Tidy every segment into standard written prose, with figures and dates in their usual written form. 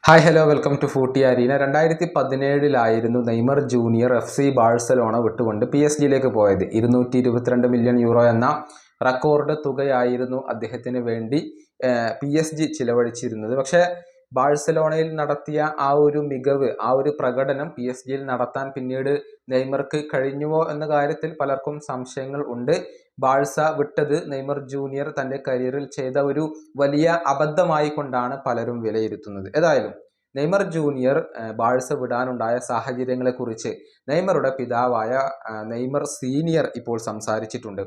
Hi hello welcome to footy arena. 2017 Neymar junior FC Barcelona വിട്ടുകൊണ്ട് PSG പോയത്. 222 million euro എന്ന record തുകയായിരുന്നു അദ്ദേഹത്തിന് വേണ്ടി PSG ചിലവഴിച്ചിരുന്നത്. പക്ഷേ ബാഴ്സലോണയിൽ നടത്തിയ ആ ഒരു മികവ്, ആ ഒരു പ്രകടനം PSG നടത്താൻ പിന്നീട് നെയ്മർക്ക് കഴിഞ്ഞുവോ എന്ന കാര്യത്തിൽ പലർക്കും സംശയങ്ങൾ ഉണ്ട്. ബാഴ്സ വിട്ടത് നെയ്മർ ജൂനിയർ തൻ്റെ കരിയറിൽ ചെയ്ത ഒരു വലിയ അബദ്ധമായി കൊണ്ടാണ് പലരും വിലയിരുത്തുന്നത്. ഏതായാലും നെയ്മർ ജൂനിയർ ബാഴ്സ വിടാനുണ്ടായ സാഹചര്യങ്ങളെക്കുറിച്ച് നെയ്മറുടെ പിതാവായ നെയ്മർ സീനിയർ ഇപ്പോൾ സംസാരിച്ചിട്ടുണ്ട്.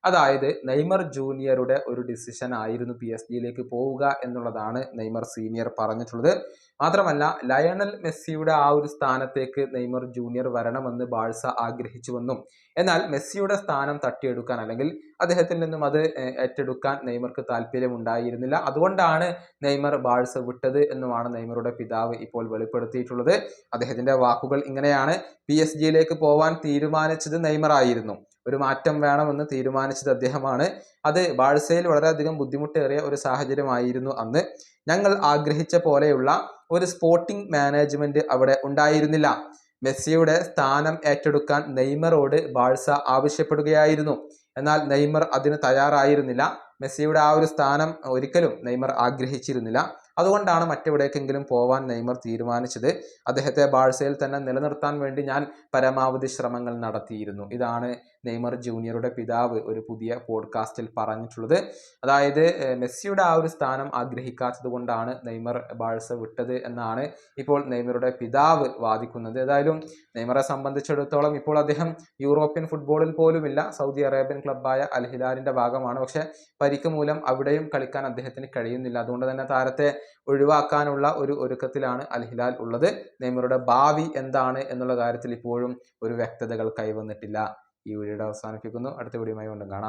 അതായത് നെയ്മർ ജൂനിയറുടെ ഒരു ഡിസിഷൻ ആയിരുന്നു PSG പോവുക എന്നുള്ളതാണ് നെയ്മർ സീനിയർ പറഞ്ഞിട്ടുള്ളത്. മാത്രമല്ല, ലയണൽ മെസ്സിയുടെ ആ ഒരു സ്ഥാനത്തേക്ക് നെയ്മർ ജൂനിയർ വരണമെന്ന് ബാഴ്സ ആഗ്രഹിച്ചുവെന്നും, എന്നാൽ മെസ്സിയുടെ സ്ഥാനം തട്ടിയെടുക്കാൻ അല്ലെങ്കിൽ അദ്ദേഹത്തിൽ നിന്നും അത് ഏറ്റെടുക്കാൻ നെയ്മർക്ക് താല്പര്യമുണ്ടായിരുന്നില്ല. അതുകൊണ്ടാണ് നെയ്മർ ബാഴ്സ വിട്ടത് എന്നുമാണ് നെയ്മറുടെ പിതാവ് ഇപ്പോൾ വെളിപ്പെടുത്തിയിട്ടുള്ളത്. അദ്ദേഹത്തിന്റെ വാക്കുകൾ ഇങ്ങനെയാണ്: PSG പോവാൻ തീരുമാനിച്ചത് നെയ്മർ ആയിരുന്നു. ഒരു മാറ്റം വേണമെന്ന് തീരുമാനിച്ചത് അദ്ദേഹമാണ്. അത് ബാഴ്സയിൽ വളരെയധികം ബുദ്ധിമുട്ടേറിയ ഒരു സാഹചര്യമായിരുന്നു അന്ന്. ഞങ്ങൾ ആഗ്രഹിച്ച പോലെയുള്ള ഒരു സ്പോർട്ടിംഗ് മാനേജ്മെന്റ് അവിടെ ഉണ്ടായിരുന്നില്ല. മെസ്സിയുടെ സ്ഥാനം ഏറ്റെടുക്കാൻ നെയ്മറോട് ബാഴ്സ ആവശ്യപ്പെടുകയായിരുന്നു. എന്നാൽ നെയ്മർ അതിന് തയ്യാറായിരുന്നില്ല. മെസ്സിയുടെ ആ ഒരു സ്ഥാനം ഒരിക്കലും നെയ്മർ ആഗ്രഹിച്ചിരുന്നില്ല. അതുകൊണ്ടാണ് മറ്റെവിടേക്കെങ്കിലും പോവാൻ നെയ്മർ തീരുമാനിച്ചത്. അദ്ദേഹത്തെ ബാഴ്സയിൽ തന്നെ നിലനിർത്താൻ വേണ്ടി ഞാൻ പരമാവധി ശ്രമങ്ങൾ നടത്തിയിരുന്നു. ഇതാണ് നെയ്മർ ജൂനിയറുടെ പിതാവ് ഒരു പുതിയ പോഡ്കാസ്റ്റിൽ പറഞ്ഞിട്ടുള്ളത്. അതായത് മെസ്സിയുടെ ആ ഒരു സ്ഥാനം ആഗ്രഹിക്കാത്തത് കൊണ്ടാണ് നെയ്മർ ബാഴ്സ വിട്ടത് എന്നാണ് ഇപ്പോൾ നെയ്മറുടെ പിതാവ് വാദിക്കുന്നത്. ഏതായാലും നെയ്മറെ സംബന്ധിച്ചിടത്തോളം ഇപ്പോൾ അദ്ദേഹം യൂറോപ്യൻ ഫുട്ബോളിൽ പോലുമില്ല. സൗദി അറേബ്യൻ ക്ലബ്ബായ അൽ ഹിലാലിന്റെ ഭാഗമാണ്. പക്ഷെ പരിക്ക് മൂലം അവിടെയും കളിക്കാൻ അദ്ദേഹത്തിന് കഴിയുന്നില്ല. അതുകൊണ്ട് തന്നെ താരത്തെ ഒഴിവാക്കാനുള്ള ഒരു ഒരുക്കത്തിലാണ് അൽ ഹിലാൽ ഉള്ളത്. നെയ്മറുടെ ഭാവി എന്താണ് എന്നുള്ള കാര്യത്തിൽ ഇപ്പോഴും ഒരു വ്യക്തതകൾ കൈവന്നിട്ടില്ല. ഈ വീഡിയോ അവസാനിപ്പിക്കുന്നു. അടുത്ത വീഡിയോയുമായി വീണ്ടും കാണാം.